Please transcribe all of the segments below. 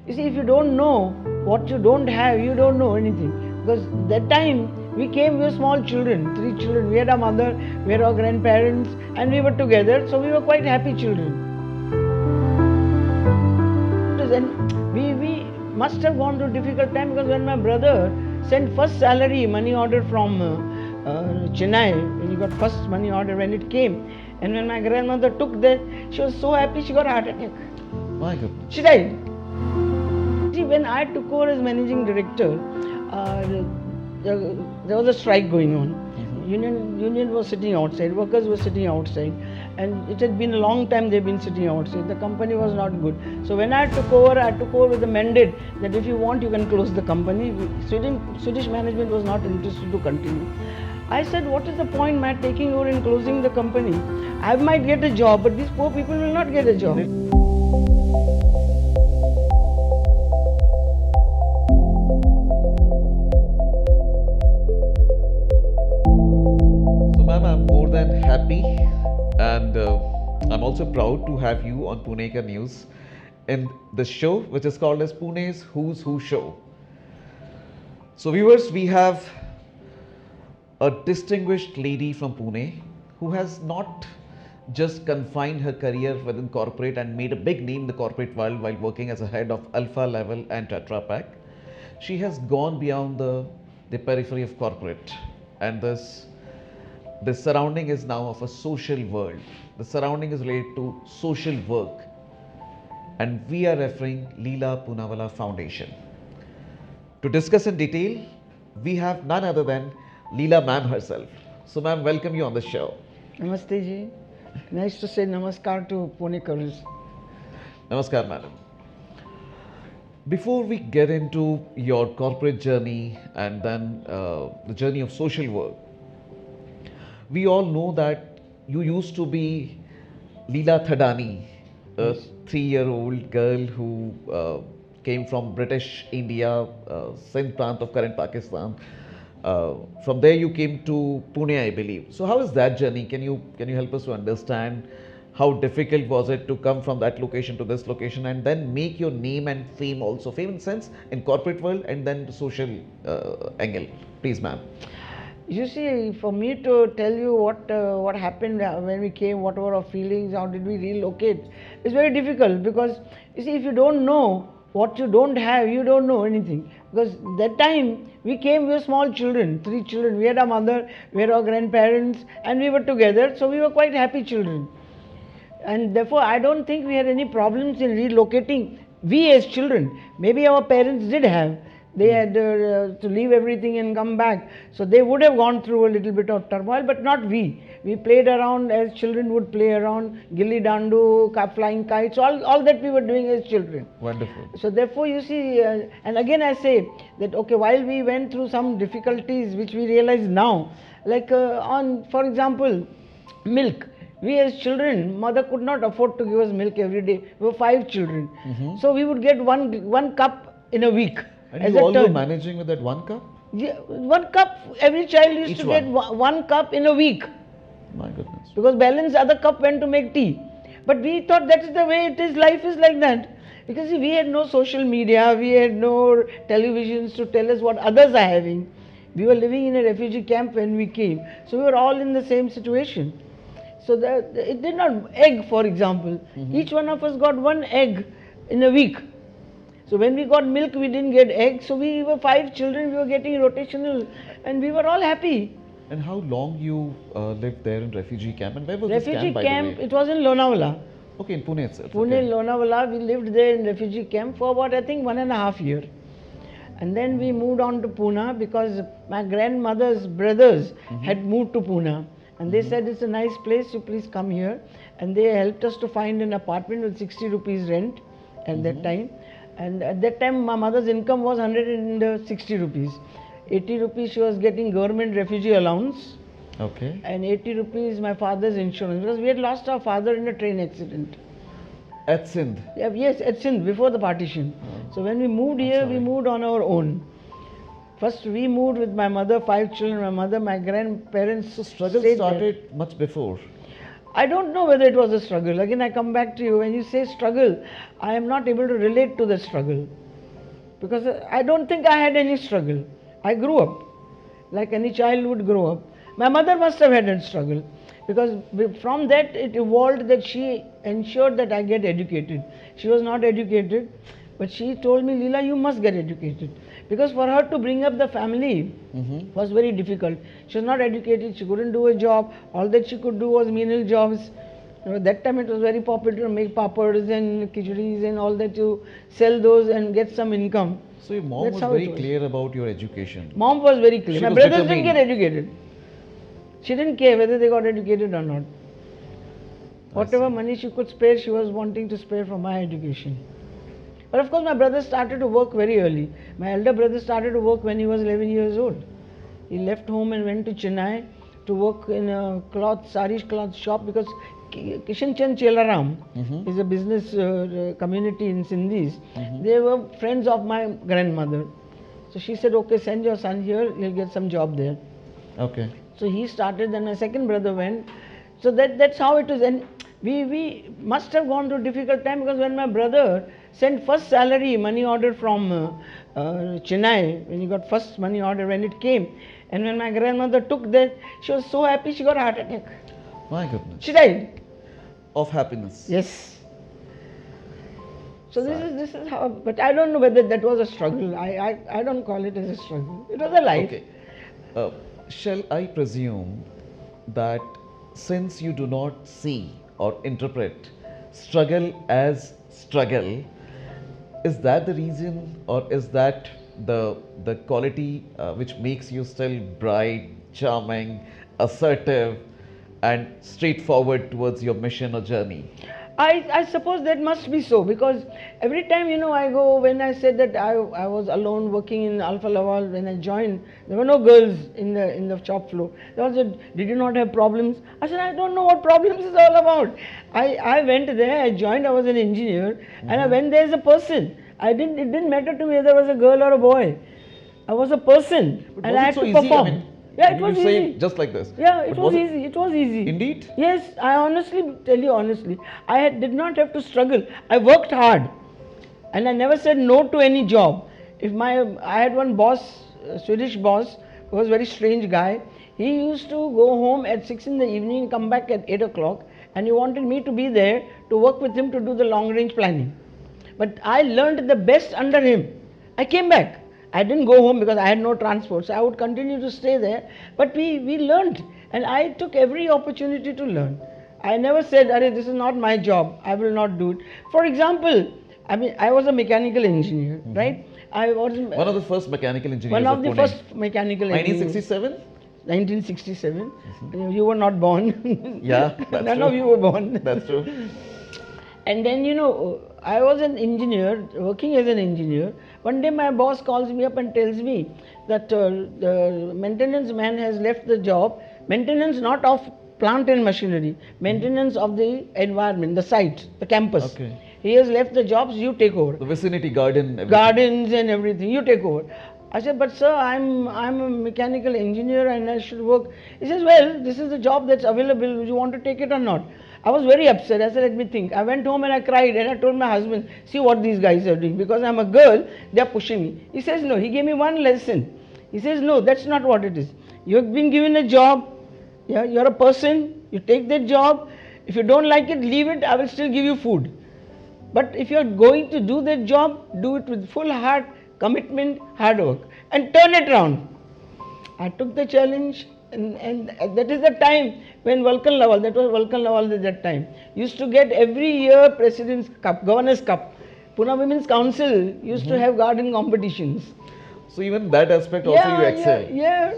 You see, if you don't know what you don't have, you don't know anything. Because that time we were small children, 3 children. We had our mother, we had our grandparents, and we were together, so we were quite happy children. And we must have gone through a difficult time, because when my brother sent first salary money order from Chennai, when he got first money order, when it came, and when my grandmother took that, she was so happy she got a heart attack. My goodness. She died. See, when I took over as managing director, there was a strike going on. Union was sitting outside, workers were sitting outside, and it had been a long time they've been sitting outside. The company was not good. So when I took over with the mandate that if you want, you can close the company. Swedish management was not interested to continue. I said, what is the point my taking over and closing the company? I might get a job, but these poor people will not get a job. Happy, and I'm also proud to have you on Punekar News in the show which is called as Pune's Who's Who Show. So viewers, we have a distinguished lady from Pune who has not just confined her career within corporate and made a big name in the corporate world while working as a head of Alfa Laval and Tetra Pak. She has gone beyond the periphery of corporate, and the surrounding is now of a social world. The surrounding is related to social work. And we are referring Lila Poonawalla Foundation. To discuss in detail, we have none other than Lila ma'am herself. So ma'am, welcome you on the show. Namaste ji. Nice to say namaskar to Punekars. Namaskar madam. Before we get into your corporate journey and then the journey of social work, we all know that you used to be Lila Thadani, a 3-year-old girl who came from British India, Sindh Prant of current Pakistan. From there you came to Pune, I believe. So how is that journey? Can you help us to understand how difficult was it to come from that location to this location and then make your name and fame also, fame in sense in corporate world and then the social angle? Please ma'am. You see, for me to tell you what happened when we came, what were our feelings, how did we relocate, it's very difficult, because you see, if you don't know what you don't have, you don't know anything. Because that time we were small children, 3 children. We had our mother, we had our grandparents, and we were together, so we were quite happy children. And therefore, I don't think we had any problems in relocating. We as children, maybe our parents did have. They had to leave everything and come back. So they would have gone through a little bit of turmoil, but not we. We played around as children would play around, gilli dandu, flying kites, all that we were doing as children. Wonderful. So therefore you see, and again I say that, okay, while we went through some difficulties which we realize now, like for example, milk. We as children, mother could not afford to give us milk every day. We were 5 children. So we would get one cup in a week. And you all were managing with that 1 cup? Yeah, 1 cup, every child used to get 1 cup in a week. My goodness. Because balance other cup went to make tea. But we thought that is the way it is, life is like that. Because see, we had no social media, we had no televisions to tell us what others are having. We were living in a refugee camp when we came. So we were all in the same situation. So it did not, egg for example, each one of us got 1 egg in a week. So when we got milk, we didn't get eggs. So we were 5 children, we were getting rotational, and we were all happy. And how long you lived there in refugee camp? And where was this camp, by the way? It was in Lonavala. Okay, in Pune itself. Pune, okay. Lonavala, we lived there in refugee camp for about, I think, 1.5 years. And then we moved on to Pune because my grandmother's brothers had moved to Pune. And they said, it's a nice place, you please come here. And they helped us to find an apartment with 60 rupees rent at that time. And at that time, my mother's income was 160 rupees. 80 rupees she was getting government refugee allowance. Okay. And 80 rupees my father's insurance, because we had lost our father in a train accident. At Sindh? Yes, at Sindh, before the partition. So when we moved here, we moved on our own. First we moved with my mother, 5 children, my mother, my grandparents. So struggle started much before? I don't know whether it was a struggle. Again, I come back to you. When you say struggle, I am not able to relate to the struggle. Because I don't think I had any struggle. I grew up like any child would grow up. My mother must have had a struggle, because from that it evolved that she ensured that I get educated. She was not educated, but she told me, Lila, you must get educated. Because for her to bring up the family was very difficult. She was not educated, she couldn't do a job. All that she could do was menial jobs. That time it was very popular to make papads and khichuris and all that, to sell those and get some income. So your mom was very clear about your education. Mom was very clear. My brothers didn't get educated. She didn't care whether they got educated or not. Whatever money she could spare, she was wanting to spare for my education. But of course my brother started to work very early. My elder brother started to work when he was 11 years old. He left home and went to Chennai to work in a sari cloth shop, because Kishan Chand Chelaram is a business community in Sindhis. They were friends of my grandmother. So she said, okay, send your son here, he'll get some job there. Okay. So he started, then my second brother went. So that's how it is. And we must have gone through a difficult time, because when my brother sent first salary, money order from Chennai, when he got first money order, when it came, and when my grandmother took that, she was so happy, she got a heart attack. My goodness. She died. Of happiness. Yes. So this is how, but I don't know whether that was a struggle. I don't call it as a struggle. It was a life. Okay. Shall I presume that since you do not see or interpret struggle as struggle, is that the reason, or is that the quality which makes you still bright, charming, assertive, and straightforward towards your mission or journey? I suppose that must be so, because every time, I go, when I said that I was alone working in Alfa Laval, when I joined, there were no girls in the shop floor. They all said, did you not have problems? I said, I don't know what problems is all about. I went there, I joined, I was an engineer, and I went there as a person. It didn't matter to me whether I was a girl or a boy. I was a person, and I had to perform. I mean, yeah, it was easy. Just like this. Yeah, it was easy. It was easy. Indeed? Yes, I honestly tell you honestly, I did not have to struggle. I worked hard, and I never said no to any job. I had one boss, a Swedish boss, who was a very strange guy. He used to go home at 6 in the evening, come back at 8 o'clock, and he wanted me to be there to work with him to do the long range planning. But I learned the best under him. I came back. I didn't go home because I had no transport, so I would continue to stay there. But we learned, and I took every opportunity to learn. I never said, Arey, this is not my job, I will not do it. For example, I was a mechanical engineer, right? I was one of the first mechanical engineers. One of the Pune. first mechanical engineers. 1967? 1967. You were not born. Yeah, that's None true. of you were born. That's true. And then, I was an engineer, working as an engineer. One day my boss calls me up and tells me that the maintenance man has left the job. Maintenance not of plant and machinery, maintenance of the environment, the site, the campus. Okay. He has left the jobs, you take over. The vicinity garden, everything. Gardens and everything, you take over. I said, but sir, I'm a mechanical engineer and I should work. He says, well, this is the job that's available, would you want to take it or not? I was very upset. I said, let me think. I went home and I cried, and I told my husband, see what these guys are doing. Because I'm a girl, they are pushing me. He says, no. He gave me one lesson. He says, no, that's not what it is. You have been given a job. Yeah, you're a person. You take that job. If you don't like it, leave it. I will still give you food. But if you're going to do that job, do it with full heart, commitment, hard work, and turn it around. I took the challenge. And that is the time when Vulcan Laval, that was Vulcan Laval at that time, used to get every year President's Cup, Governor's Cup. Pune Women's Council used to have garden competitions. So even that aspect also you excel. Yeah.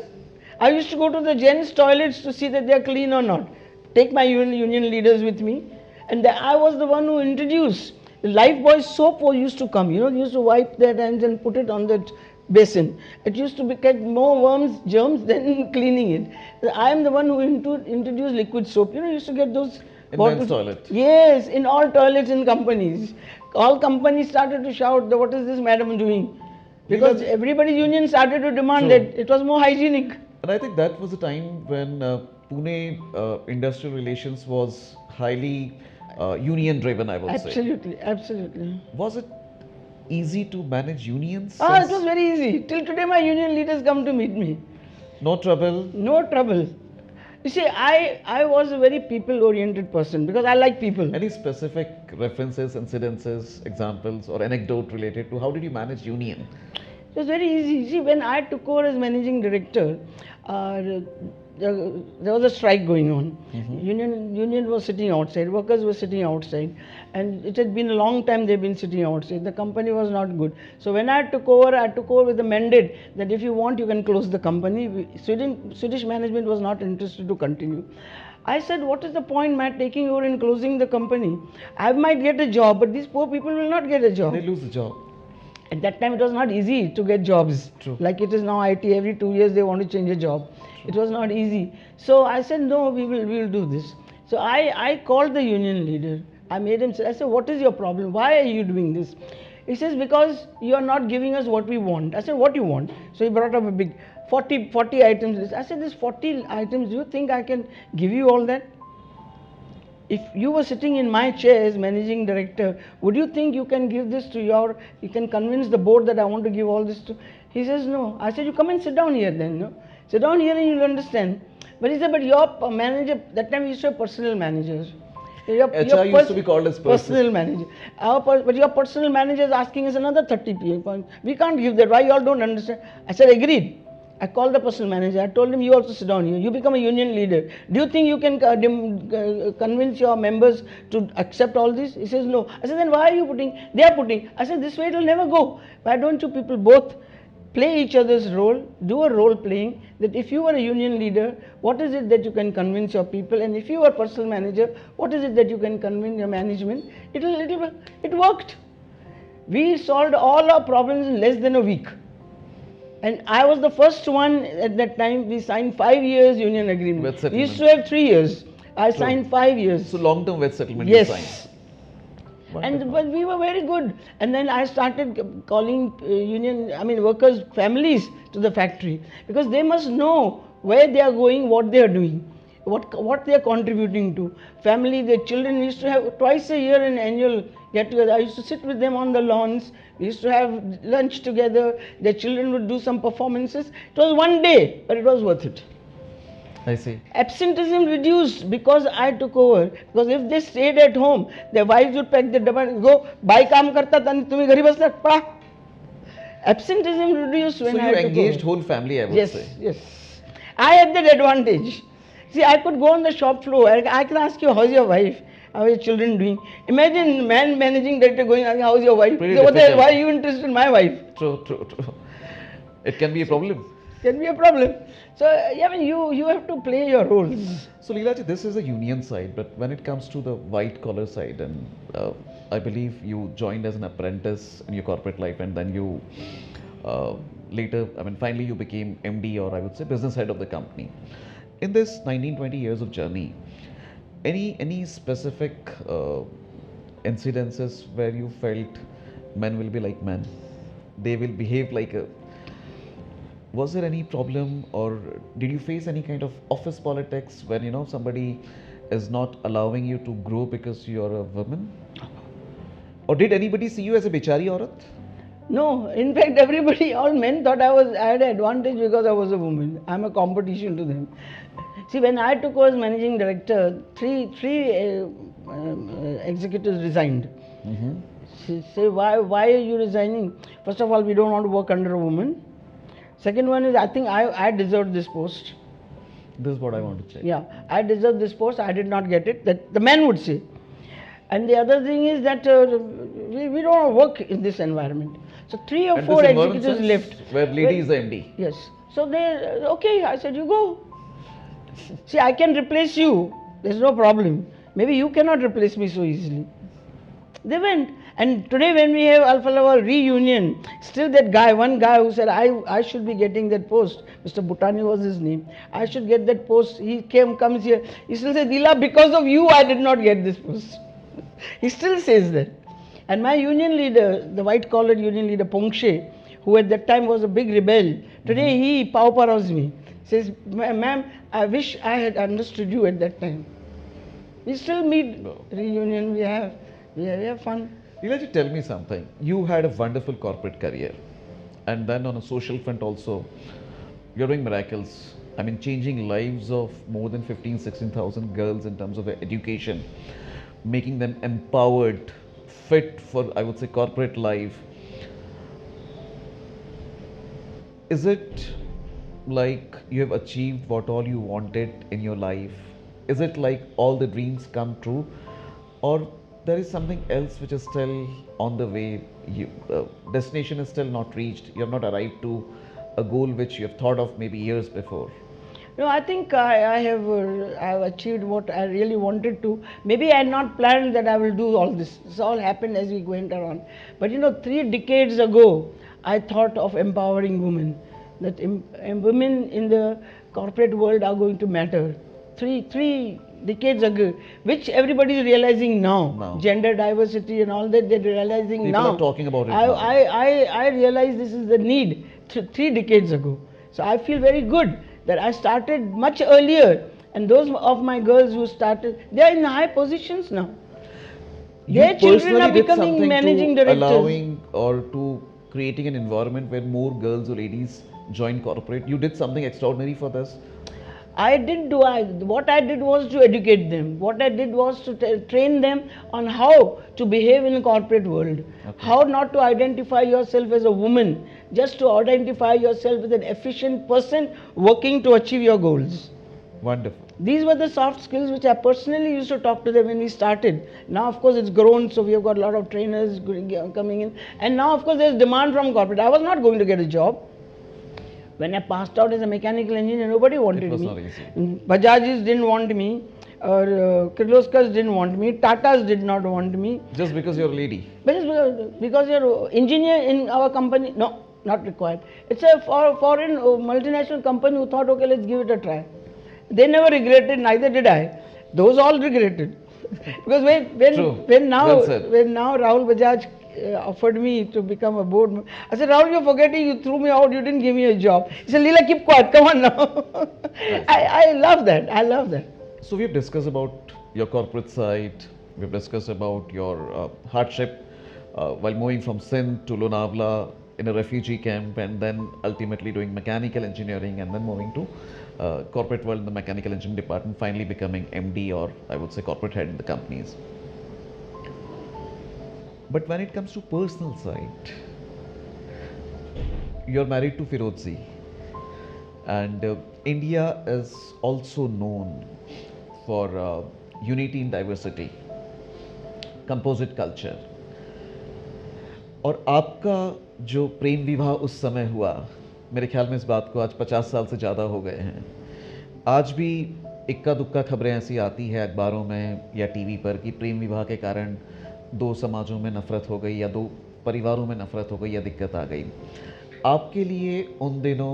I used to go to the gents' toilets to see that they are clean or not. Take my union leaders with me. And I was the one who introduced. The Lifebuoy soap used to come, used to wipe their hands and put it on that basin. It used to get more worms, germs than cleaning it. I am the one who introduced liquid soap. Used to get those in men's toilet. Yes, in all toilets in companies. All companies started to shout, what is this madam doing? Because everybody's union started to demand that it was more hygienic. And I think that was the time when Pune industrial relations was highly union driven, I would say. Absolutely, absolutely. Was it easy to manage unions? Ah, it was very easy. Till today, my union leaders come to meet me. No trouble? No trouble. You see, I was a very people-oriented person because I like people. Any specific references, incidences, examples, or anecdote related to how did you manage union? It was very easy. See, when I took over as managing director, there was a strike going on. Union was sitting outside, workers were sitting outside, and it had been a long time they've been sitting outside. The company was not good. So when I took over with the mandate that if you want, you can close the company. Swedish management was not interested to continue. I said, what is the point, Matt, taking over and closing the company? I might get a job, but these poor people will not get a job. They lose the job. At that time, it was not easy to get jobs. True. Like it is now IT, every 2 years they want to change a job. True. It was not easy. So I said, no, we will do this. So I called the union leader. I made him say, I said, what is your problem? Why are you doing this? He says, because you are not giving us what we want. I said, what do you want? So he brought up a big 40 items list. I said, this 40 items, do you think I can give you all that? If you were sitting in my chair as managing director, would you think you can give this to you can convince the board that I want to give all this to? He says, no. I said, you come and sit down here then, no? Sit down here and you'll understand. But he said, but your manager, that time we used to have personal managers. HR used to be called as personal manager. But your personal manager is asking us another 30 points. We can't give that. Why you all don't understand? I said, agreed. I called the personal manager. I told him, you also sit down here. You become a union leader. Do you think you can convince your members to accept all this? He says, no. I said, then why are you putting? They are putting. I said, this way it will never go. Why don't you people both play each other's role, do a role playing, that if you were a union leader, what is it that you can convince your people? And if you were personal manager, what is it that you can convince your management? It worked. We solved all our problems in less than a week. And I was the first one at that time. We signed 5 years union agreement. We used to have 3 years. I signed 5 years. So long-term wage settlement. Yes. You signed. But we were very good. And then I started calling workers' families to the factory, because they must know where they are going, what they are doing, what they are contributing to. Family, their children, we used to have twice a year an annual get together. I used to sit with them on the lawns. We used to have lunch together. Their children would do some performances. It was one day, but it was worth it. I see. Absenteeism reduced because I took over. Because if they stayed at home, their wives would pack their dabba and go, "Bhai kaam karta tha, tumi ghari basna pa." Absenteeism reduced when I took over. So you engaged whole family, I would say. Yes. I had that advantage. See, I could go on the shop floor. I can ask you, how's your wife? How are your children doing? Imagine man managing director going, how's your wife? Pretty Say, why are you interested in my wife? True. It can be a problem. Can be a problem. So, you have to play your roles. So, Leela ji, this is the union side, but when it comes to the white collar side, and I believe you joined as an apprentice in your corporate life, and then you later, finally you became MD, or I would say business head of the company. In this 19-20 years of journey, any specific incidences where you felt men will be like men, they will behave like a... Was there any problem, or did you face any kind of office politics when somebody is not allowing you to grow because you're a woman? Or did anybody see you as a bichari aurat? No, in fact, all men thought I had an advantage because I was a woman. I'm a competition to them. See, when I took over as managing director, three executives resigned. Say, why are you resigning? First of all, we don't want to work under a woman. Second one is, I think I deserved this post. This is what I want to check. Yeah, I deserved this post. I did not get it. That the man would say. And the other thing is that we don't want to work in this environment. So 3 or 4 executives left. Where lady is the MD. Yes. So okay, I said, you go. See, I can replace you. There's no problem. Maybe you cannot replace me so easily. They went. And today when we have Alfa Laval reunion, still that guy, one guy who said, I should be getting that post. Mr. Bhutani was his name. I should get that post. He comes here. He still says, Lila, because of you, I did not get this post. He still says that. And my union leader, the white-collared union leader, Pongshe, who at that time was a big rebel, today he pawpaws me. Says, ma'am, I wish I had understood you at that time. We still meet, No. reunion, we have fun. Lila, you tell me something. You had a wonderful corporate career, and then on a social front also, you're doing miracles. I mean, changing lives of more than 15, 16,000 girls in terms of their education, making them empowered, fit for, I would say, corporate life. Is it like you have achieved what all you wanted in your life? Is it like all the dreams come true? Or there is something else which is still on the way? Destination is still not reached. You have not arrived to a goal which you have thought of maybe years before. No, I think I have achieved what I really wanted to. Maybe I had not planned that I will do all this. This all happened as we went around. But 3 decades ago, I thought of empowering women. That women in the corporate world are going to matter. Three decades ago, which everybody is realizing now. Now. Gender diversity and all that, they're realizing People now. are talking about it I, now. I realized this is the need 3 decades ago. So I feel very good that I started much earlier, and those of my girls who started, they are in high positions now. You Their children personally are did becoming something managing to directors. allowing or to creating an environment where more girls or ladies join corporate. You did something extraordinary for this. What I did was to educate them. What I did was to train them on how to behave in a corporate world. Okay. How not to identify yourself as a woman, just to identify yourself as an efficient person working to achieve your goals. Wonderful. These were the soft skills which I personally used to talk to them when we started. Now, of course, it's grown, so we have got a lot of trainers coming in. And now, of course, there's demand from corporate. I was not going to get a job. When I passed out as a mechanical engineer, nobody wanted It was me. not easy. Bajajis didn't want me, or Kirloskars didn't want me, Tatas did not want me. Just because you're a lady. Because you're an engineer in our company, no, not required. It's a foreign multinational company who thought, okay, let's give it a try. They never regretted, neither did I. Those all regretted. Because when now Rahul Bajaj offered me to become a board member, I said, Rahul, you're forgetting, you threw me out, you didn't give me a job. He said, Lila, keep quiet, come on now. I love that, I love that. So we've discussed about your corporate side. We've discussed about your hardship while moving from Sindh to Lonavala in a refugee camp, and then ultimately doing mechanical engineering, and then moving to corporate world in the mechanical engineering department, finally becoming MD, or I would say corporate head in the companies. But when it comes to personal side, you're married to Firozji, and India is also known for unity in diversity, composite culture. और आपका जो प्रेम विवाह उस समय हुआ, मेरे ख्याल में इस बात को आज 50 साल से ज़्यादा हो गए हैं. आज भी इक्का दुक्का खबरें ऐसी आती है अखबारों में या टीवी पर कि प्रेम विवाह के कारण 2 समाजों में नफरत हो गई या 2 परिवारों में नफरत हो गई या दिक्कत आ गई. आपके लिए उन दिनों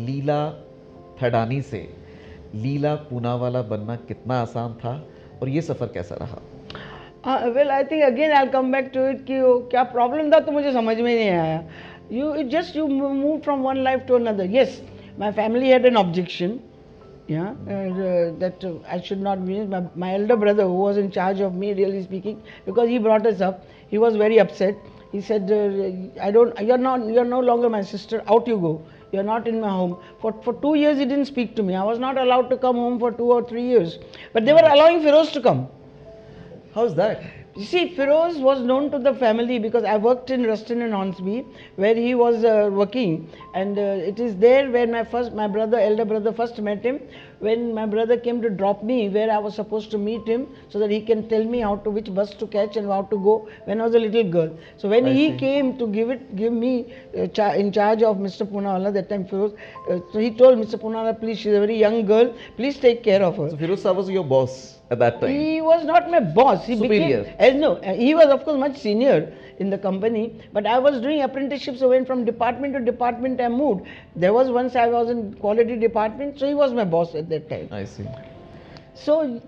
लीला थडानी से लीला पूनावाला बनना कितना आसान था और ये सफ़र कैसा रहा? Well, I think again I'll come back to it कि क्या problem था तो मुझे समझ में नहीं आया. You move from one life to another. Yes, my family had an objection. Yeah, that I should not be. My elder brother, who was in charge of me, really speaking, because he brought us up, he was very upset. He said, you're no longer my sister. Out you go. You're not in my home. For 2 years, he didn't speak to me. I was not allowed to come home for 2 or 3 years. But they were allowing Feroz to come. How's that? You see, Feroz was known to the family because I worked in Ruston and Hornsby, where he was working, and it is there where my elder brother first met him. When my brother came to drop me, where I was supposed to meet him, so that he can tell me which bus to catch and how to go when I was a little girl. So when he came to give me in charge of Mr. Poonawalla, that time Feroz, so he told Mr. Poonawalla, please, she's a very young girl, please take care of her. So Feroz Sahib was your boss at that time? He was not my boss. He Superior? He was of course much senior in the company, but I was doing apprenticeship, so went from department to department I moved. There was once I was in quality department, so he was my boss at that time. I see. So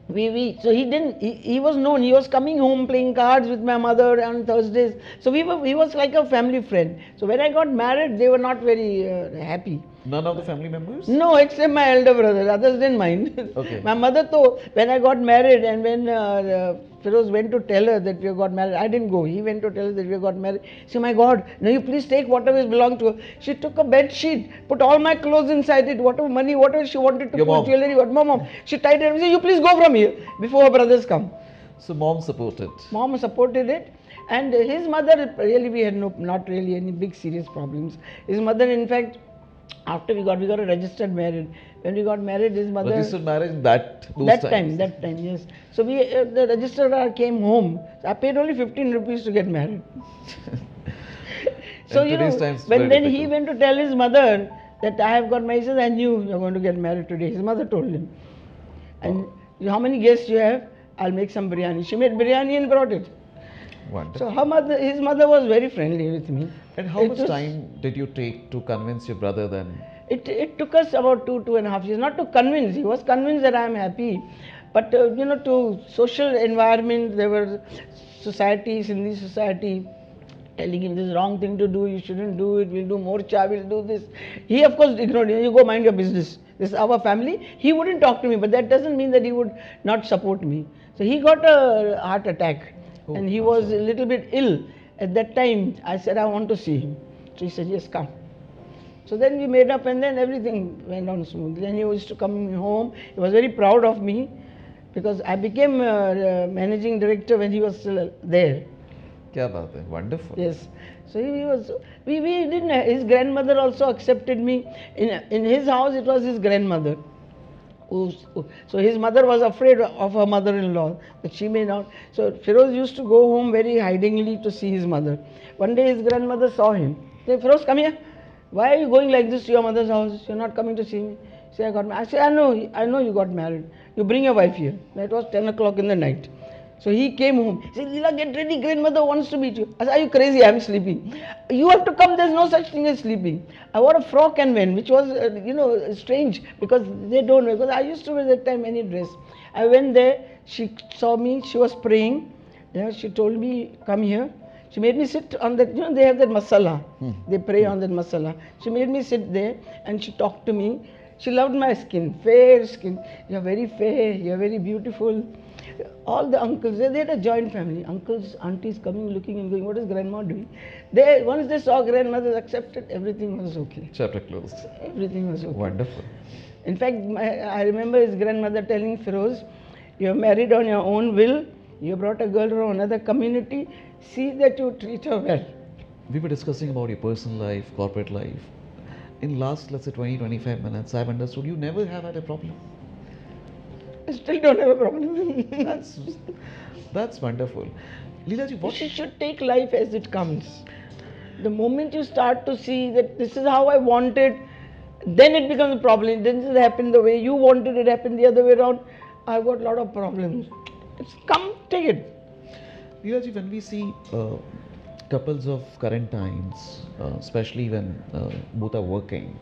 So he was known, he was coming home playing cards with my mother on Thursdays. So he was like a family friend. So when I got married, they were not very happy. None of the family members? No, except my elder brother. Others didn't mind. Okay. My mother, though, when I got married and when Feroz went to tell her that we got married, I didn't go. He went to tell her that we got married. She said, my God, now you please take whatever belonged to her. She took a bed sheet, put all my clothes inside it, whatever money, whatever she wanted to Your put, mom. jewelry, what my mom. She tied it and said, you please go from here before her brothers come. So mom supported. Mom supported it. And his mother, really, we had not really any big serious problems. His mother, in fact, after we got a registered married. When we got married, his mother... Registered marriage that time, yes. So the registrar came home. So I paid only 15 rupees to get married. So when he went to tell his mother that I have got married, he says, I knew you are going to get married today. His mother told him. And how many guests you have? I'll make some biryani. She made biryani and brought it. Wonderful. So his mother was very friendly with me. And how much time did you take to convince your brother then? It took us about 2.5 years. Not to convince, he was convinced that I am happy. But to social environment, there were societies, Hindi society, telling him this is wrong thing to do, you shouldn't do it, we'll do morcha, we'll do this. He of course ignored it, you go mind your business. This is our family. He wouldn't talk to me, but that doesn't mean that he would not support me. So he got a heart attack. And he was a little bit ill. At that time, I said, I want to see him. So he said, yes, come. So then we made up and then everything went on smoothly. And he used to come home. He was very proud of me because I became managing director when he was still there. Kya baat hai? Wonderful. Yes. So he was, we didn't, his grandmother also accepted me. In his house, it was his grandmother. So his mother was afraid of her mother-in-law that she may not. So Feroz used to go home very hidingly to see his mother. One day his grandmother saw him. He said, Feroz, come here. Why are you going like this to your mother's house? You're not coming to see me. He said, I got married. I said, I know you got married. You bring your wife here. It was 10 o'clock in the night. So he came home. He said, Lila, get ready. Grandmother wants to meet you. I said, are you crazy? I'm sleeping. You have to come. There's no such thing as sleeping. I wore a frock and went, which was, strange because they don't know. Because I used to wear that time any dress. I went there. She saw me. She was praying. She told me, come here. She made me sit on that, they have that masala. They pray on that masala. She made me sit there and she talked to me. She loved my skin, fair skin. You're very fair. You're very beautiful. All the uncles, they had a joint family. Uncles, aunties coming, looking and going, what is grandma doing? Once they saw grandmother accepted, everything was okay. Chapter closed. Everything was okay. Wonderful. In fact, I remember his grandmother telling Feroz, you're married on your own will. You brought a girl from another community. See that you treat her well. We were discussing about your personal life, corporate life. In last, let's say 20-25 minutes, I've understood you never have had a problem. I still don't have a problem. That's wonderful. Lila ji, what? You should take life as it comes. The moment you start to see that this is how I want it, then it becomes a problem. It doesn't happen the way you wanted it, happen the other way around. I've got a lot of problems. It's come, take it. Lila ji, when we see couples of current times, especially when both are working,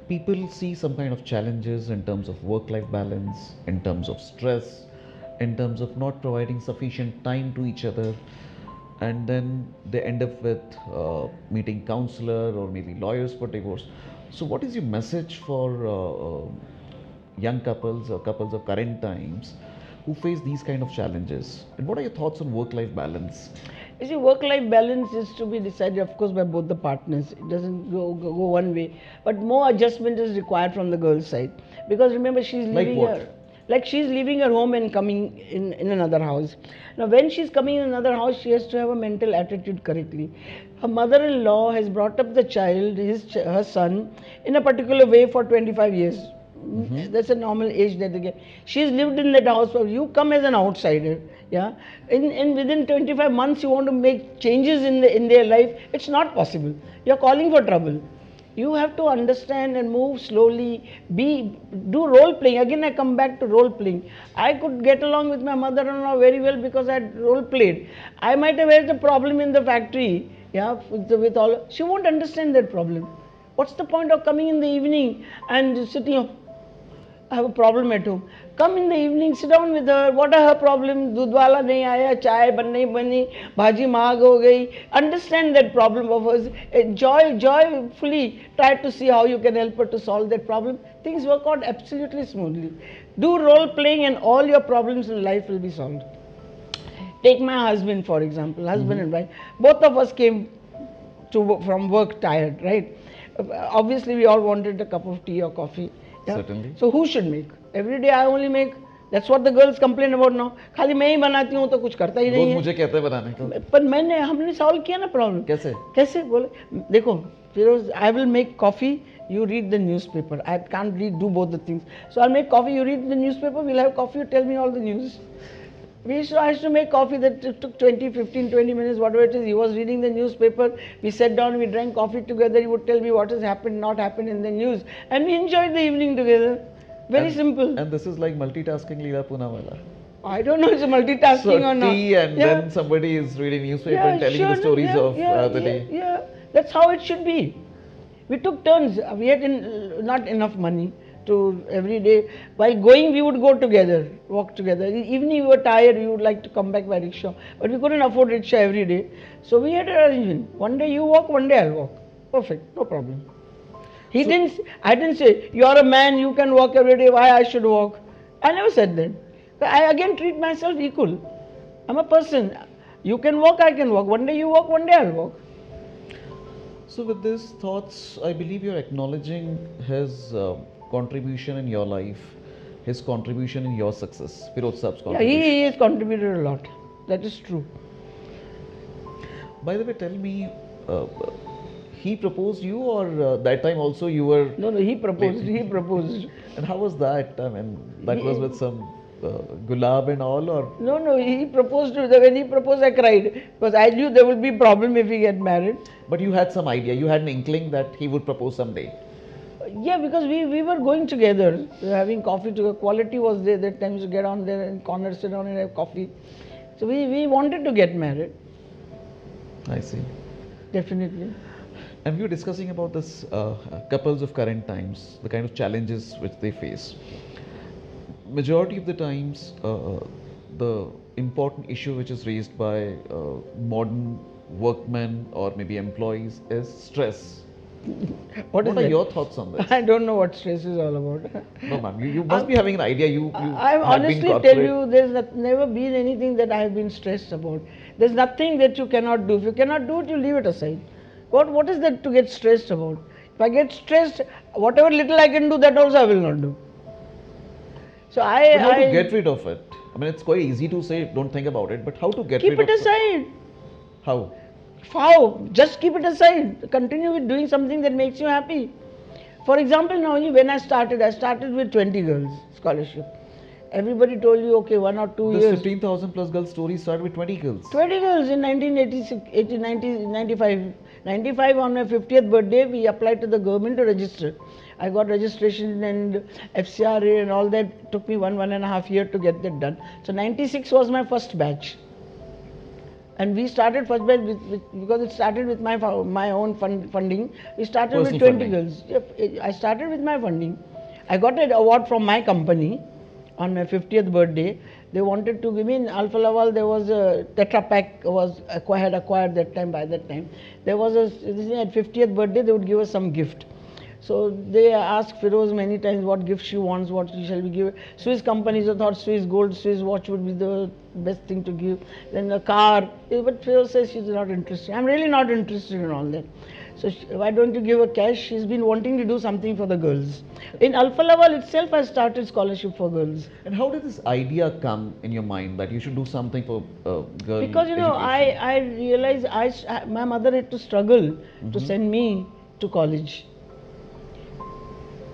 people see some kind of challenges in terms of work-life balance, in terms of stress, in terms of not providing sufficient time to each other, and then they end up with meeting counselor or maybe lawyers for divorce. So what is your message for young couples or couples of current times who face these kind of challenges? And what are your thoughts on work-life balance? You see, work-life balance is to be decided, of course, by both the partners. It doesn't go one way. But more adjustment is required from the girl's side. Because remember, she's leaving she's leaving her home and coming in another house. Now, when she's coming in another house, she has to have a mental attitude correctly. Her mother-in-law has brought up the child, her son, in a particular way for 25 years. That's a normal age that they get. She's lived in that house. You come as an outsider, yeah. And within 25 months, you want to make changes in their life. It's not possible. You're calling for trouble. You have to understand and move slowly. Do role playing. Again, I come back to role playing. I could get along with my mother-in-law very well because I had role played. I might have had a problem in the factory, yeah, with all. She won't understand that problem. What's the point of coming in the evening and sitting? I have a problem at home. Come in the evening, sit down with her. What are her problems? दूध वाला नहीं आया, चाय नहीं बनी, भाजी महंग हो गई. Understand that problem of hers. Joyfully try to see how you can help her to solve that problem. Things work out absolutely smoothly. Do role playing and all your problems in life will be solved. Take my husband for example, husband and wife. Both of us came from work tired, right? Obviously we all wanted a cup of tea or coffee. Yeah? Certainly. So who should make? Every day I only make. That's what the girls complain about now. खाली मैं ही बनाती हूँ तो कुछ करता ही नहीं है. मुझे कहते हैं बनाने को. पर हमने सॉल्व किया ना प्रॉब्लम. कैसे बोले देखो Firoz, I will make coffee, you read the newspaper. I can't do both the things. So I'll make coffee, you read the newspaper, we'll have coffee, you tell me all the news. I used to make coffee that took 20 minutes, whatever it is. He was reading the newspaper. We sat down, we drank coffee together. He would tell me what has happened, not happened in the news. And we enjoyed the evening together. Very simple. And this is like multitasking Lila Poonawalla. I don't know if it's multitasking or not. Tea and then somebody is reading newspaper and telling the stories of the day. Yeah, that's how it should be. We took turns. We had not enough money to every day. While going, we would go together, walk together. Evening we were tired, we would like to come back by rickshaw. But we couldn't afford rickshaw every day. So we had an arrangement. One day you walk, one day I'll walk. Perfect, no problem. I didn't say, you're a man, you can walk every day, why I should walk. I never said that. I again treat myself equal. I'm a person. You can walk, I can walk. One day you walk, one day I'll walk. So with these thoughts, I believe you're acknowledging his contribution in your life, his contribution in your success. Firoz Saab's contribution. Yeah, he has contributed a lot. That is true. By the way, tell me, he proposed you, or that time also you were... No, he proposed. He proposed. And how was that? I mean, that was with some gulab and all, or... No, he proposed. When he proposed, I cried because I knew there would be a problem if we get married. But you had some idea, you had an inkling that he would propose someday. Yeah, because we were going together, we were having coffee together. Quality was there that time, to get on there and corner, sit down and have coffee. So we wanted to get married. I see. Definitely. And we were discussing about this couples of current times, the kind of challenges which they face. Majority of the times, the important issue which is raised by modern workmen or maybe employees is stress. What are your thoughts on this? I don't know what stress is all about. No, ma'am, you must be having an idea. I honestly tell you, there's never been anything that I have been stressed about. There's nothing that you cannot do. If you cannot do it, you leave it aside. What is that to get stressed about? If I get stressed, whatever little I can do, that also I will not do. So But how to get rid of it? I mean, it's quite easy to say, don't think about it, but how to get rid of it? Keep it aside. How? How? Just keep it aside. Continue with doing something that makes you happy. For example, now when I started with 20 girls scholarship. Everybody told you, okay, 1 or 2 years. This 15,000 plus girls story started with 20 girls. 20 girls in 1995. 95 on my 50th birthday, we applied to the government to register. I got registration and FCRA and all that. It took me 1.5 years to get that done. So 96 was my first batch. And we started first batch because it started with my own funding. We started with 20 girls. I started with my funding. I got an award from my company on my 50th birthday. They wanted to give me in Alfa Laval. There was a Tetra Pak had acquired that time. By that time, there was at 50th birthday they would give us some gift. So they asked Firoz many times what gift she wants, what shall we give. Swiss companies, I thought Swiss gold, Swiss watch would be the best thing to give. Then a car. But Firoz says she's not interested. I'm really not interested in all that. So why don't you give her cash? She's been wanting to do something for the girls. In Alfa Laval itself, I started scholarship for girls. And how did this idea come in your mind that you should do something for girls? Because I realized my mother had to struggle to send me to college.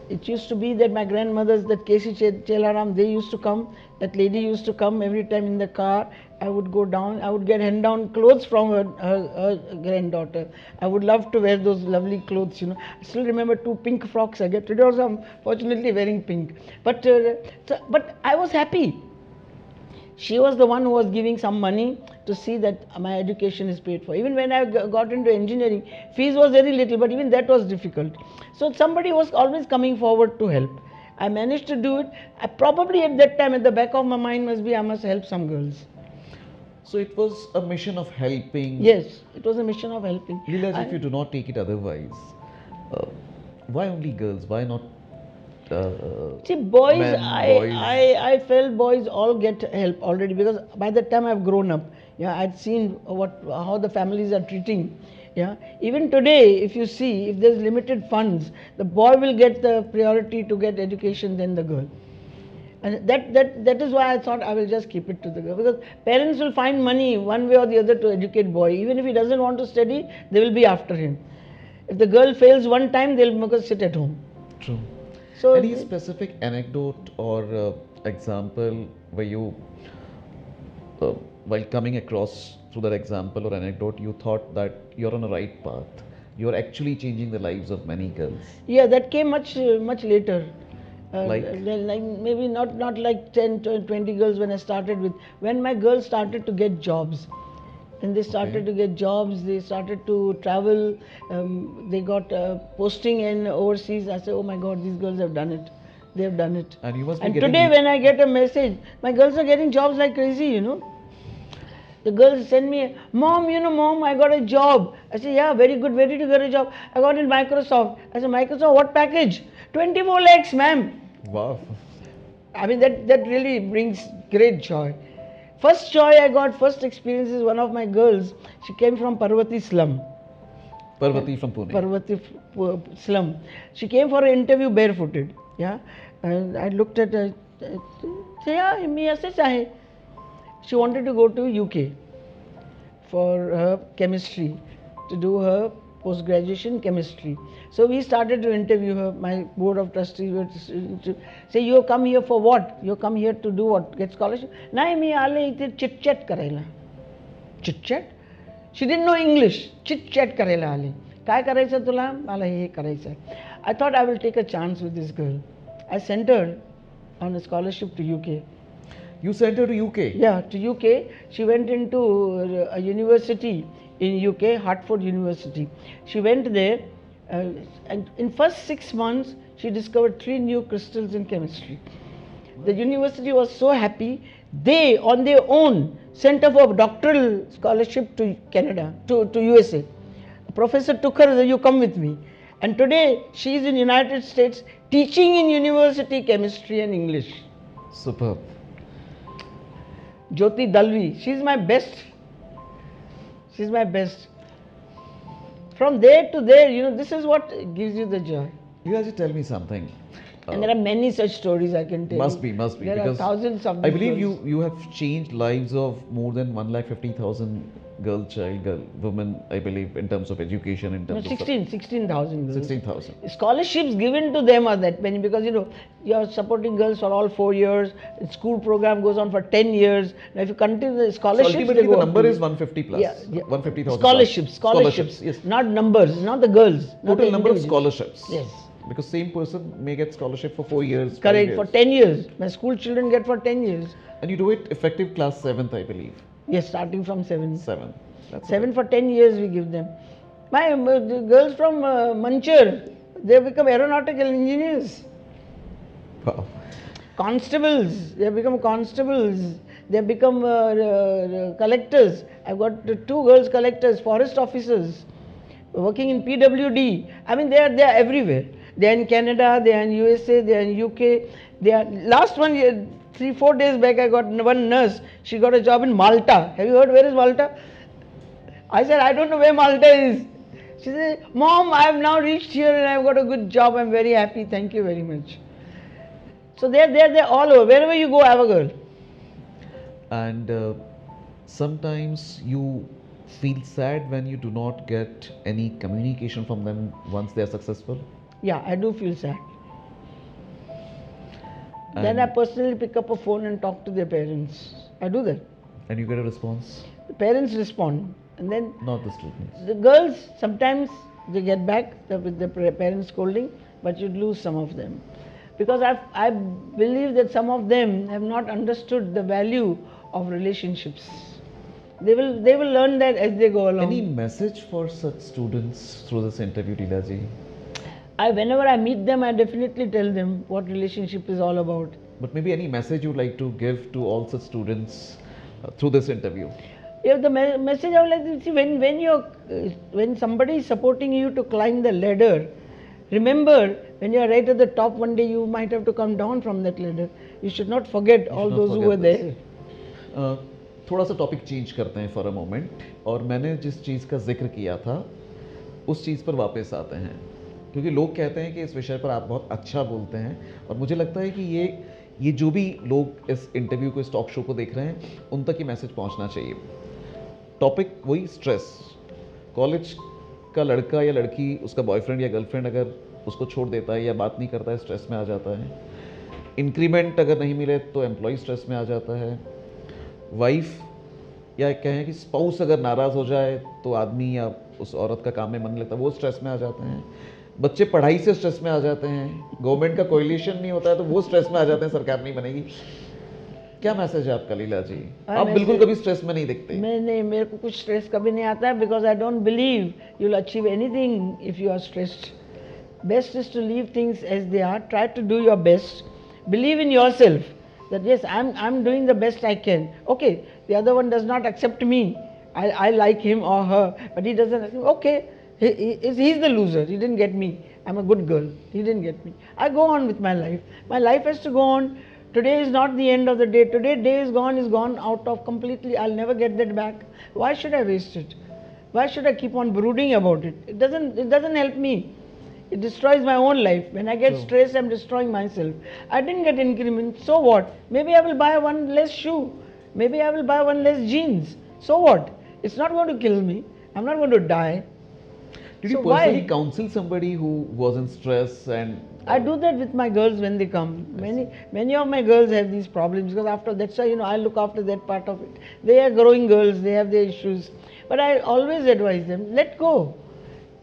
It used to be that my grandmothers, that K.C. Chelaram, they used to come. That lady used to come every time in the car. I would go down. I would get hand down clothes from her granddaughter. I would love to wear those lovely clothes. I still remember 2 pink frocks I get. Today also I'm fortunately wearing pink. But I was happy. She was the one who was giving some money to see that my education is paid for. Even when I got into engineering, fees was very little, but even that was difficult. So somebody was always coming forward to help. I managed to do it. I probably at that time, at the back of my mind must be, I must help some girls. So it was a mission of helping. Yes, it was a mission of helping. Lila, if you do not take it otherwise, uh, why only girls? Why not See, boys, men, boys? I felt boys all get help already, because by that time I've grown up. Yeah, I'd seen how the families are treating. Yeah, even today, if you see, if there's limited funds, the boy will get the priority to get education than the girl. And that is why I thought I will just keep it to the girl, because parents will find money one way or the other to educate boy. Even if he doesn't want to study, they will be after him. If the girl fails one time, they'll make her sit at home. True. So any specific anecdote or example where you, while coming across through that example or anecdote, you thought that you're on the right path? You're actually changing the lives of many girls. Yeah, that came much later. Like? Like maybe not like 10 to 20 girls when I started with. When my girls started to get jobs, and they started to get jobs, they started to travel, they got posting in overseas. I said, oh my God, these girls have done it. They have done it. And you must be And getting today when I get a message, my girls are getting jobs like crazy, you know. The girls send me, Mom, you know, Mom, I got a job. I say, yeah, very good. Where did you get a job? I got in Microsoft. I said, Microsoft, what package? 24 lakhs, ma'am. Wow. I mean, that really brings great joy. First joy I got, first experience is one of my girls. She came from Parvati slum. Parvati from Pune. Parvati slum. She came for an interview barefooted. Yeah. And I looked at her. Yeah, me aise chahe. She wanted to go to UK for her chemistry, to do her post-graduation chemistry. So we started to interview her. My board of trustees were to say, you come here for what? You come here to do what? Get scholarship? Nahi, me ale ite chit-chat karela. Chit-chat? She didn't know English. Chit-chat karela ale. Kai karaisa tula? Mala he karaisa. I thought I will take a chance with this girl. I sent her on a scholarship to UK. You sent her to UK? Yeah, to UK. She went into a university in UK, Hertford University. She went there, and in first 6 months, she discovered 3 new crystals in chemistry. The university was so happy, they on their own sent her for a doctoral scholarship to Canada, to USA. A professor took her, you come with me. And today, she is in United States teaching in university chemistry and English. Superb. Jyoti Dalvi, she's my best. She's my best. From there to there, you know, this is what gives you the joy. You guys tell me something. And there are many such stories I can tell you. Must be. There because are thousands of I these believe stories. you have changed lives of more than 150,000 girl, women, I believe, in terms of education, in No, terms 16,000 girls. 16,000. Scholarships given to them are that many, because you know you are supporting girls for all 4 years. The school program goes on for 10 years. Now if you continue the So scholarships, ultimately they the go up number to- is 150 plus. Yeah, yeah. 150,000 Scholarships, plus. scholarships, Yes. not numbers, not the girls. Not Total the number of individuals. scholarships. Yes. Because same person may get scholarship for 4 years. 5 Correct, years. for 10 years. My school children get for 10 years. And you do it effective class 7th, I believe. Yes, starting from 7. 7. That's 7 for 10 years we give them. My the girls from Manchar, they become aeronautical engineers. Wow. Constables, they become constables. They become collectors. I've got 2 girls collectors, forest officers, working in PWD. I mean, they are everywhere. They are in Canada, they are in USA, they are in UK. They are last one year, 3-4 days back, I got one nurse. She got a job in Malta. Have you heard where is Malta? I said, I don't know where Malta is. She said, Mom, I have now reached here and I've got a good job. I'm very happy. Thank you very much. So they're all over. Wherever you go, I have a girl. And sometimes you feel sad when you do not get any communication from them once they are successful. Yeah, I do feel sad. Then I personally pick up a phone and talk to their parents. I do that. And you get a response? The parents respond. And then Not the students. the girls, sometimes they get back with the parents scolding, but you lose some of them. Because I believe that some of them have not understood the value of relationships. They will learn that as they go along. Any message for such students through this interview, Lila ji? Whenever I meet them, I definitely tell them what relationship is all about. But maybe any message you'd like to give to all such students through this interview? Yeah, the message I would like to see, when somebody is supporting you to climb the ladder, remember when you are right at the top, one day you might have to come down from that ladder. You should not forget all those who were there. थोड़ा सा topic change करते हैं for a moment, और मैंने जिस चीज़ का जिक्र किया था उस चीज़ पर वापस आते हैं, क्योंकि लोग कहते हैं कि इस विषय पर आप बहुत अच्छा बोलते हैं, और मुझे लगता है कि ये जो भी लोग इस इंटरव्यू को, इस टॉक शो को देख रहे हैं, उन तक ये मैसेज पहुंचना चाहिए. टॉपिक वही स्ट्रेस. कॉलेज का लड़का या लड़की, उसका बॉयफ्रेंड या गर्लफ्रेंड अगर उसको छोड़ देता है या बात नहीं करता है, स्ट्रेस में आ जाता है. इंक्रीमेंट अगर नहीं मिले तो एम्प्लॉय स्ट्रेस में आ जाता है. वाइफ या कहें कि स्पाउस अगर नाराज़ हो जाए तो आदमी या उस औरत का काम में मन नहीं लगता, वो स्ट्रेस में आ जाते हैं. बच्चे पढ़ाई से स्ट्रेस में आ जाते हैं. गवर्नमेंट का कोएलिशन नहीं होता है तो वो स्ट्रेस में आ जाते हैं, सरकार नहीं बनेगी. क्या मैसेज है आपका लीला जी? आप बिल्कुल कभी स्ट्रेस में नहीं दिखते. नहीं, मेरे को कुछ स्ट्रेस कभी नहीं आता है, because I don't believe you will achieve anything if you are stressed. Best is to leave things as they are. Try to do your best. Believe in yourself that yes, I'm doing the best I can. Okay, the other one does not accept me. I like him or her, but he doesn't. Okay, he's the loser. He didn't get me. I'm a good girl. He didn't get me. I go on with my life. My life has to go on. Today is not the end of the day. Today day is gone out of completely. I'll never get that back. Why should I waste it? Why should I keep on brooding about it? It doesn't help me. It destroys my own life. When I get stressed, I'm destroying myself. I didn't get increment. So what? Maybe I will buy one less shoe. Maybe I will buy one less jeans. So what? It's not going to kill me. I'm not going to die. Did you personally counsel somebody who was in stress? And I do that with my girls when they come. Many of my girls have these problems, because that's why I look after that part of it. They are growing girls. They have their issues. But I always advise them, let go.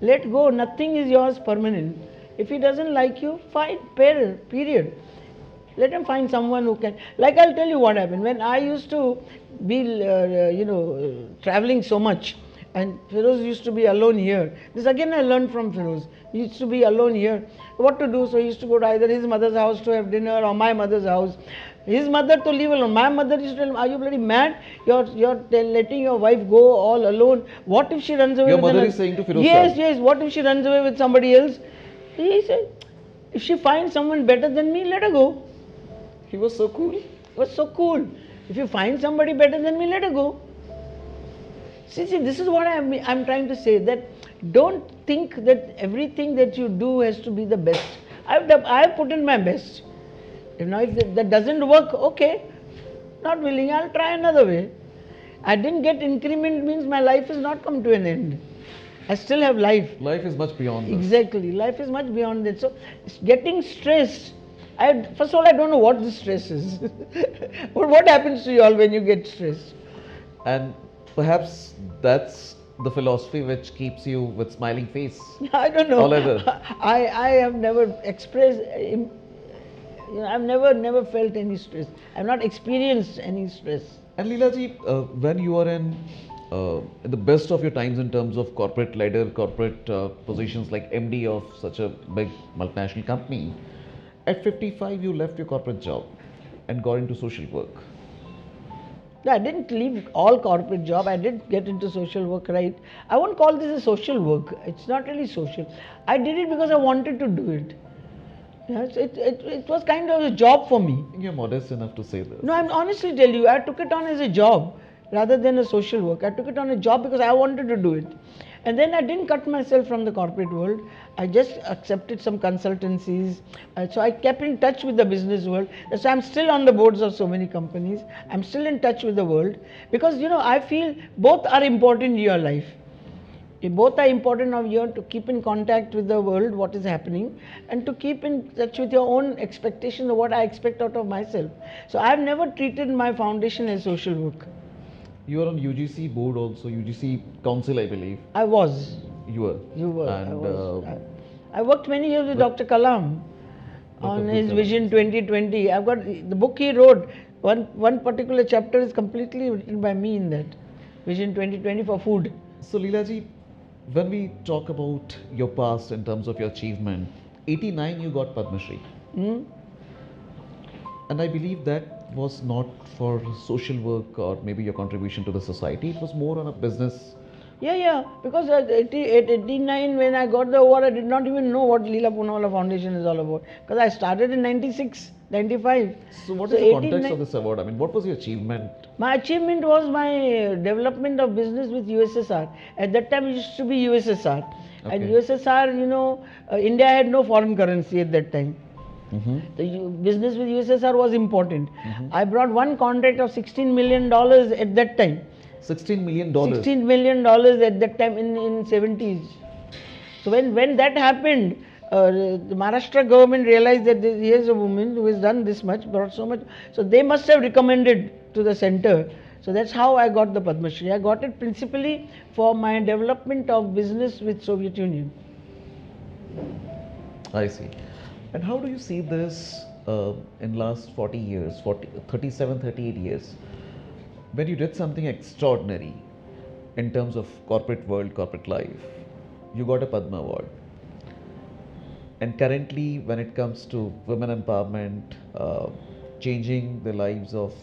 Let go. Nothing is yours permanent. If he doesn't like you, fine. Period. Let him find someone who can. Like, I'll tell you what happened. When I used to be, traveling so much, and Feroz used to be alone here. This again I learned from Feroz. He used to be alone here. What to do? So he used to go to either his mother's house to have dinner or my mother's house. His mother to leave alone. My mother used to tell him, "Are you bloody mad? You're letting your wife go all alone. What if she runs away?" Your mother is saying to Feroz, yes. What if she runs away with somebody else? He said, if she finds someone better than me, let her go. He was so cool. He was so cool. If you find somebody better than me, let her go. See, this is what I'm trying to say, that don't think that everything that you do has to be the best. I've put in my best. If that doesn't work, okay, not willing, I'll try another way. I didn't get increment means my life has not come to an end. I still have life. Life is much beyond this. Exactly. Life is much beyond that. So, getting stressed, first of all, I don't know what this stress is. What happens to you all when you get stressed? And perhaps that's the philosophy which keeps you with smiling face. I don't know. All ever. I have never expressed, I've never felt any stress. I've not experienced any stress. And Leela ji, when you are in the best of your times in terms of corporate ladder, corporate positions like MD of such a big multinational company, at 55 you left your corporate job and got into social work. No, I didn't leave all corporate job. I did get into social work, right? I won't call this a social work. It's not really social. I did it because I wanted to do it. Yes, it was kind of a job for me. You're modest enough to say this. No, I'm honestly tell you, I took it on as a job rather than a social work. I took it on a job because I wanted to do it. And then I didn't cut myself from the corporate world. I just accepted some consultancies. So I kept in touch with the business world. So I'm still on the boards of so many companies. I'm still in touch with the world because, I feel both are important in your life. Both are important of you to keep in contact with the world, what is happening, and to keep in touch with your own expectations of what I expect out of myself. So I've never treated my foundation as social work. You are on UGC board also, UGC council, I believe. I was. You were. You were. And I was. I worked many years with Dr. Kalam on his Vision 2020. I've got the book he wrote. One particular chapter is completely written by me in that Vision 2020 for food. So Leela ji, when we talk about your past in terms of your achievement, 89 you got Padma Shri. Hmm? And I believe that was not for social work or maybe your contribution to the society. It was more on a business. Yeah. Because at 89, when I got the award, I did not even know what Lila Poonawalla Foundation is all about. Because I started in 96, 95. So what is the context of this award? I mean, what was your achievement? My achievement was my development of business with USSR. At that time, it used to be USSR. And Okay. USSR, India had no foreign currency at that time. The business with USSR was important. I brought one contract of $16 million at that time. $16 million. $16 million at that time in 70s. So when that happened, the Maharashtra government realized that here's a woman who has done this much, brought so much. So they must have recommended to the center. So that's how I got the Padma Shri. I got it principally for my development of business with Soviet Union. I see. And how do you see this in last 40 years, 37, 38 years? When you did something extraordinary in terms of corporate world, corporate life, you got a Padma Award. And currently, when it comes to women empowerment, changing the lives of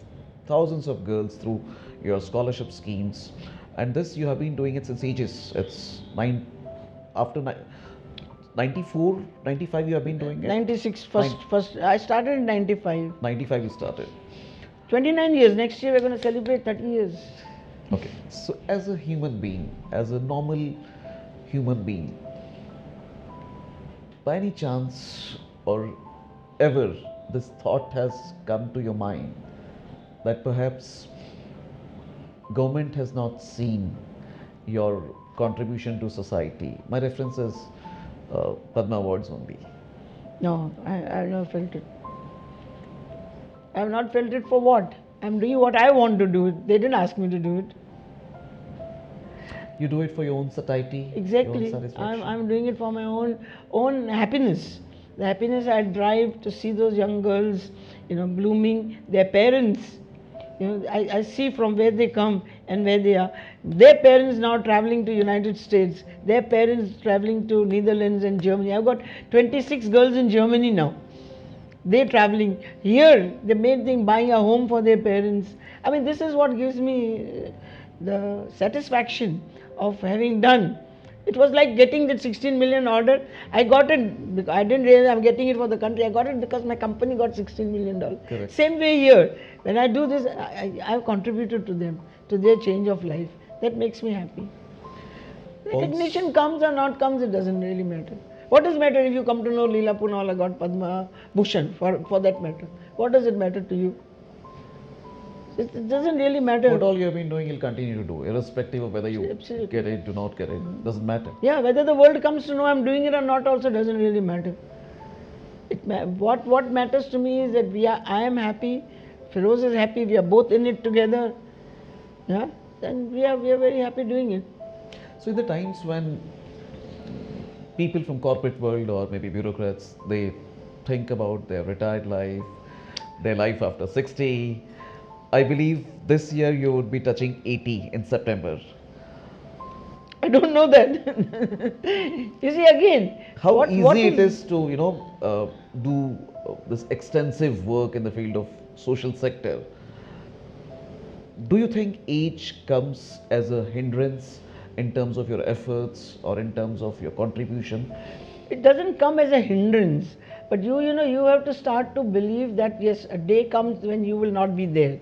thousands of girls through your scholarship schemes, and this you have been doing it since ages. It's 94, 95 you have been doing it? 96, first I started in 95. 95 you started. 29 years. Next year we're going to celebrate 30 years. Okay. So as a human being, as a normal human being, by any chance or ever this thought has come to your mind that perhaps government has not seen your contribution to society? My reference is Padma Awards only. No, I have never felt it. I have not felt it for what? I'm doing what I want to do. They didn't ask me to do it. You do it for your own satiety, Exactly. your own satisfaction. I'm doing it for my own happiness. The happiness I drive to see those young girls, blooming. Their parents, I see from where they come and where they are. Their parents now traveling to United States. Their parents traveling to Netherlands and Germany. I've got 26 girls in Germany now. They're traveling. Here, they made them buying a home for their parents. I mean, this is what gives me the satisfaction of having done. It was like getting that 16 million order. I got it, because I didn't realize I'm getting it for the country. I got it because my company got $16 million. Correct. Same way here. When I do this, I've contributed to them, to their change of life. That makes me happy. Recognition comes or not comes, it doesn't really matter. What does matter if you come to know Lila Poonawalla got Padma Bhushan for that matter? What does it matter to you? It doesn't really matter. What all you have been doing, you'll continue to do, irrespective of whether you Absolutely. get it, do not get it. Doesn't matter. Yeah, whether the world comes to know I'm doing it or not also doesn't really matter. What matters to me is that I am happy, Feroz is happy, we are both in it together. Yeah, and we are very happy doing it. So in the times when people from corporate world or maybe bureaucrats, they think about their retired life, their life after 60, I believe this year you would be touching 80 in September. I don't know that. You see again, How what easy it is to do this extensive work in the field of social sector. Do you think age comes as a hindrance in terms of your efforts or in terms of your contribution? It doesn't come as a hindrance, but you have to start to believe that yes, a day comes when you will not be there.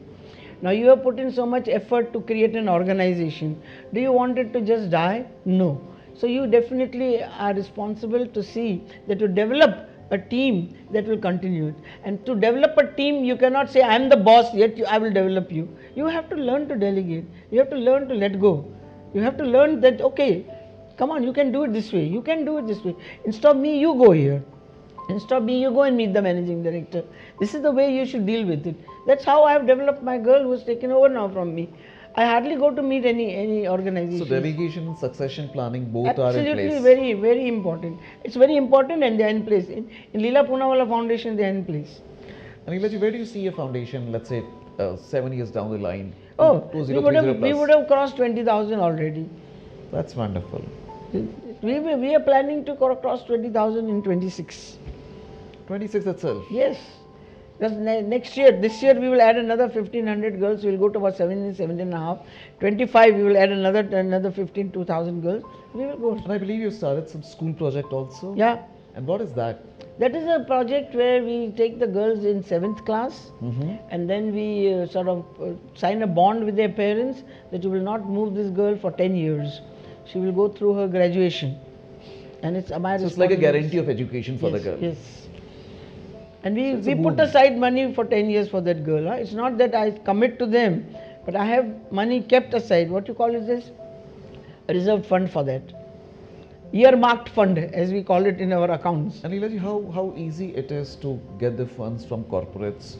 Now you have put in so much effort to create an organization. Do you want it to just die? No. So you definitely are responsible to see that you develop a team that will continue it. And to develop a team, you cannot say, I am the boss, yet I will develop you. You have to learn to delegate. You have to learn to let go. You have to learn that, okay, come on, you can do it this way. You can do it this way. Instead of me, you go here. Instead of me, you go and meet the managing director. This is the way you should deal with it. That's how I have developed my girl who has taken over now from me. I hardly go to meet any organization. So delegation and succession planning both are in place. Absolutely, very, very important. It's very important and they are in place. In Lila Poonawalla Foundation, they are in place. And Lila ji, where do you see a foundation, let's say 7 years down the line? Oh, 2030 we would have crossed 20,000 already. That's wonderful. We are planning to cross 20,000 in 26. 26 itself. Yes. Because next year, this year we will add another 1,500 girls. We will go to about 17,500. 25, we will add another 2,000 girls. We will go. And I believe you started some school project also. Yeah. And what is that? That is a project where we take the girls in 7th class and then we sign a bond with their parents that you will not move this girl for 10 years. She will go through her graduation. And it's my So it's like a guarantee of education for the girl. Yes. And we put aside money for 10 years for that girl. Huh? It's not that I commit to them, but I have money kept aside. What you call is this? A reserved fund for that. Earmarked fund, as we call it in our accounts. And Leela ji, how easy it is to get the funds from corporates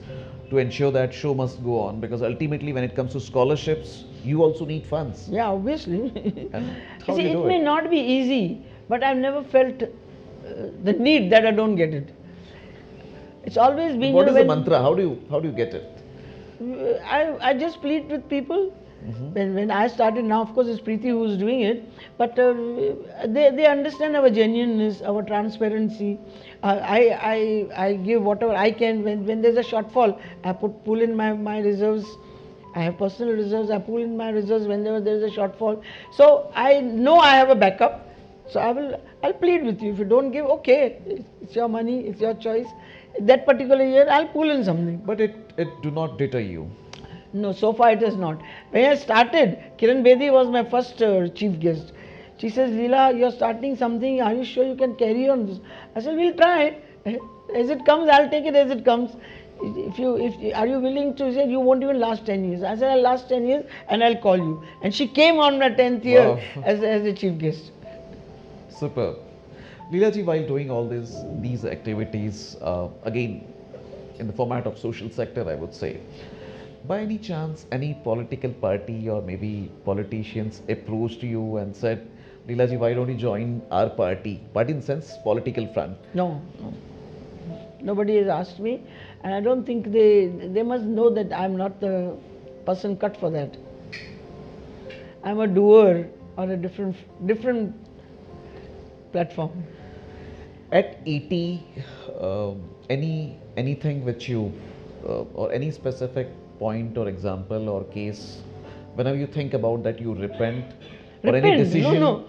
to ensure that show must go on? Because ultimately when it comes to scholarships, you also need funds. Yeah, obviously. And You how see, do you do it may it? not be easy, but I've never felt the need that I don't get it. It's always been. What is the mantra? How do you get it? I just plead with people. When I started, now of course it's Preeti who's doing it, but they understand our genuineness, our transparency. I give whatever I can. When there's a shortfall, I pull in my reserves. I have personal reserves. I pull in my reserves whenever there's a shortfall. So I know I have a backup. So I'll plead with you. If you don't give, okay, it's your money, it's your choice. That particular year, I'll pull in something. But it do not deter you. No, so far it has not. When I started, Kiran Bedi was my first chief guest. She says, Lila, you're starting something. Are you sure you can carry on this? I said, we'll try. As it comes, I'll take it as it comes. Are you willing to say you won't even last 10 years? I said, I'll last 10 years and I'll call you. And she came on my 10th year Wow. as a chief guest. Superb. Leela ji, while doing all these activities, again, in the format of social sector, I would say, by any chance, any political party or maybe politicians approached you and said, Leela ji, why don't you join our party? Party in the sense, political front. No. Nobody has asked me. And I don't think they must know that I'm not the person cut for that. I'm a doer on a different platform. At 80, anything which you, or any specific point or example or case, whenever you think about that, you repent? Or any decision? No,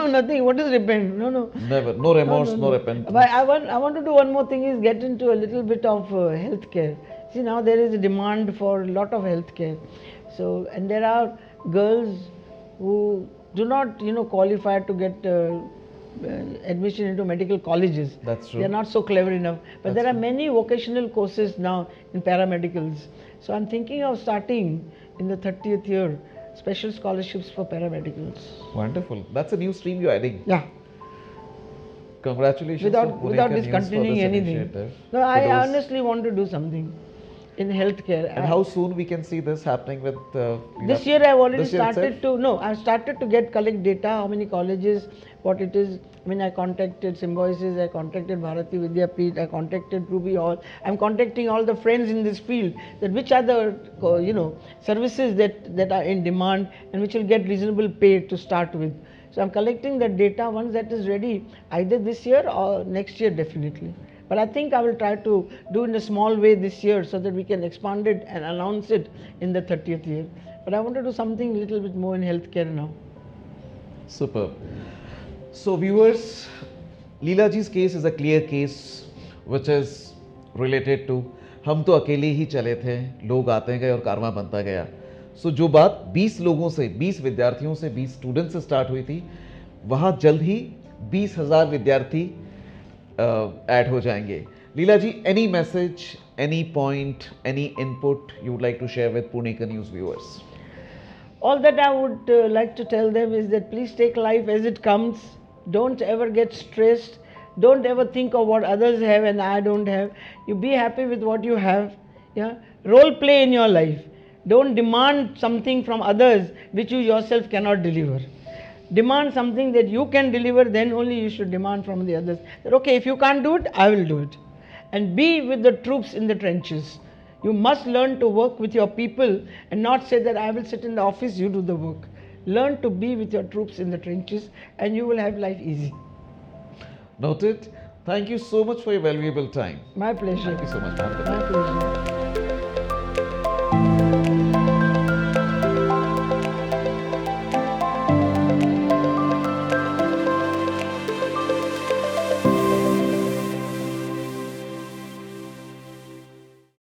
nothing. What is repent? No. Never. No remorse, no repentance. But I want to do one more thing, is get into a little bit of healthcare. See, now there is a demand for a lot of healthcare. So, and there are girls who do not, qualify to get admission into medical colleges. That's true. They are not so clever enough. But there are many vocational courses now in paramedicals. So I'm thinking of starting in the 30th year special scholarships for paramedicals. Wonderful. That's a new stream you're adding. Yeah. Congratulations. Without Punekar News discontinuing for this anything. initiative. No, For I those- honestly want to do something in healthcare. And how soon we can see this happening with This year I've already this year I've started to collect data, how many colleges, what it is. I mean, I contacted Symbiosis, I contacted Bharati Vidyapeeth, I contacted Ruby Hall. I'm contacting all the friends in this field, that which are the, services that are in demand and which will get reasonable pay to start with. So I'm collecting that data. Once that is ready, either this year or next year definitely. But I think I will try to do in a small way this year so that we can expand it and announce it in the 30th year. But I want to do something a little bit more in healthcare now. Superb. So viewers, Leela ji's case is a clear case which is related to हम तो अकेले ही चले थे, लोग आते गए और कारवां बनता गया. सो जो बात 20 लोगों से, 20 विद्यार्थियों से, 20 स्टूडेंट्स से स्टार्ट हुई थी, वहाँ जल्द ही 20,000 विद्यार्थी ऐड हो जाएंगे. लीला जी, any message, any point, any input you would like to share with Punekar News viewers? All that I would like to tell them is that please take life as it comes. Don't ever get stressed. Don't ever think of what others have and I don't have. You be happy with what you have. Yeah. Role play in your life. Don't demand something from others which you yourself cannot deliver. Demand something that you can deliver, then only you should demand from the others. That, okay, if you can't do it, I will do it. And be with the troops in the trenches. You must learn to work with your people and not say that I will sit in the office, you do the work. Learn to be with your troops in the trenches, and you will have life easy. Noted. Thank you so much for your valuable time. My pleasure. Thank you so much, ma'am. My pleasure.